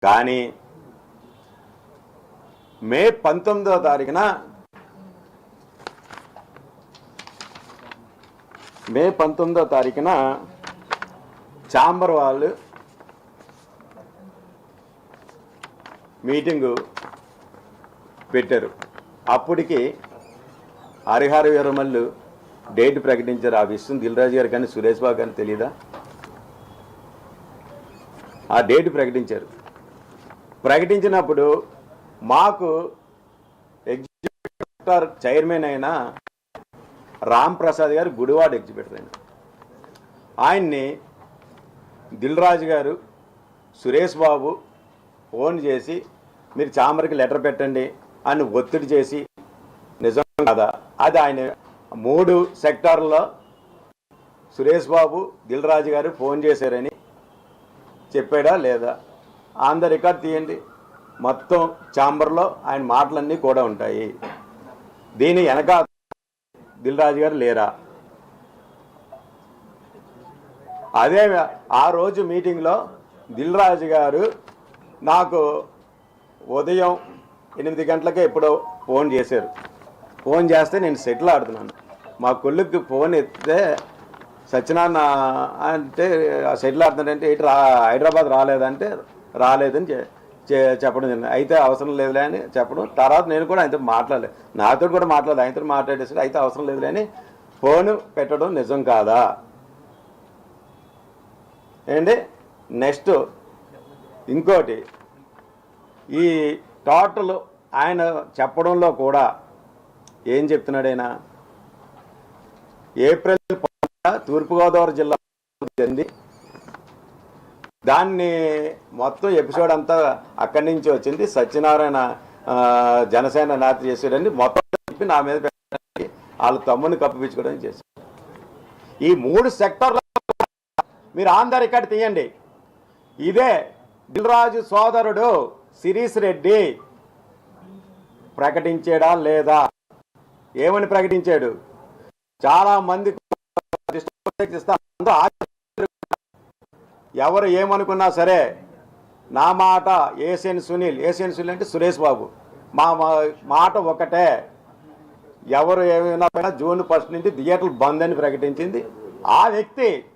కానీ మే 19వ తారీఖున ఛాంబర్ వాళ్ళు మీటింగు పెట్టారు. అప్పటికి హరిహర వీరమల్లు డేట్ ప్రకటించారు. ఆ విషయం దిల్రాజు గారు కానీ సురేష్ బాబు కానీ తెలీదా? ఆ డేట్ ప్రకటించారు. ప్రకటించినప్పుడు మాకు ఎగ్జిక్యూటివ్ చైర్మన్ అయిన రామ్ ప్రసాద్ గారు గుడివాడ ఎగ్జిక్యూటివ్ అయిన ఆయన్ని దిల్రాజు గారు సురేష్ బాబు ఫోన్ చేసి మీరు ఛాంబర్కి లెటర్ పెట్టండి అని ఒత్తిడి చేసి నిజం కదా అది ఆయన 3 సెక్టార్లలో సురేష్ బాబు దిల్రాజు గారు ఫోన్ చేశారని చెప్పాడా లేదా? ఆన్ ద రికార్డ్ తీయండి. మొత్తం ఛాంబర్లో ఆయన మాటలన్నీ కూడా ఉంటాయి. దీని వెనక దిల్రాజు గారు లేరా? అదే ఆ రోజు మీటింగ్లో దిల్రాజు గారు నాకు ఉదయం 8 గంటలకే ఎప్పుడో ఫోన్ చేశారు. ఫోన్ చేస్తే నేను సెటిల్ ఆడుతున్నాను. మా కొడుకు ఫోన్ ఎత్తితే సత్యనారాయణ అంటే సెటిల్ ఆడుతున్నాడంటే ఏంటి హైదరాబాద్ రాలేదంటే రాలేదని చెప్పడం జరిగింది. అయితే అవసరం లేదులే అని చెప్పడం. తర్వాత నేను కూడా ఆయనతో మాట్లాడలేదు, నాతో కూడా మాట్లాడలేదు, ఆయనతో మాట్లాడేసి అయితే అవసరం లేదులే అని ఫోన్ పెట్టడం నిజం కాదా? ఏంటి నెక్స్ట్ ఇంకోటి, ఈ టోటల్ ఆయన చెప్పడంలో కూడా ఏం చెప్తున్నాడు ఆయన? ఏప్రిల్ తూర్పుగోదావరి జిల్లా జరిగింది. దాన్ని మొత్తం ఎపిసోడ్ అంతా అక్కడి నుంచి వచ్చింది. సత్యనారాయణ జనసేన నేత చేసాడని మొత్తం చెప్పి నా మీద పెట్టడానికి వాళ్ళ తమ్ముని కప్పిపించుకోవడం చేశారు. ఈ 3 సెక్టార్ల మీరు ఆన్ ద రికార్డ్ తీయండి. ఇదే దిల్రాజు సోదరుడు శిరీష్ రెడ్డి ప్రకటించాడా లేదా? ఏమని ప్రకటించాడు? చాలా మంది ఎవరు ఏమనుకున్నా సరే నా మాట ఏసియన్ సునీల్ అంటే సురేష్ బాబు మా మాట ఒకటే. ఎవరు ఏమైనా జూన్ 1 నుంచి థియేటర్లు బంద్ అని ప్రకటించింది ఆ వ్యక్తి.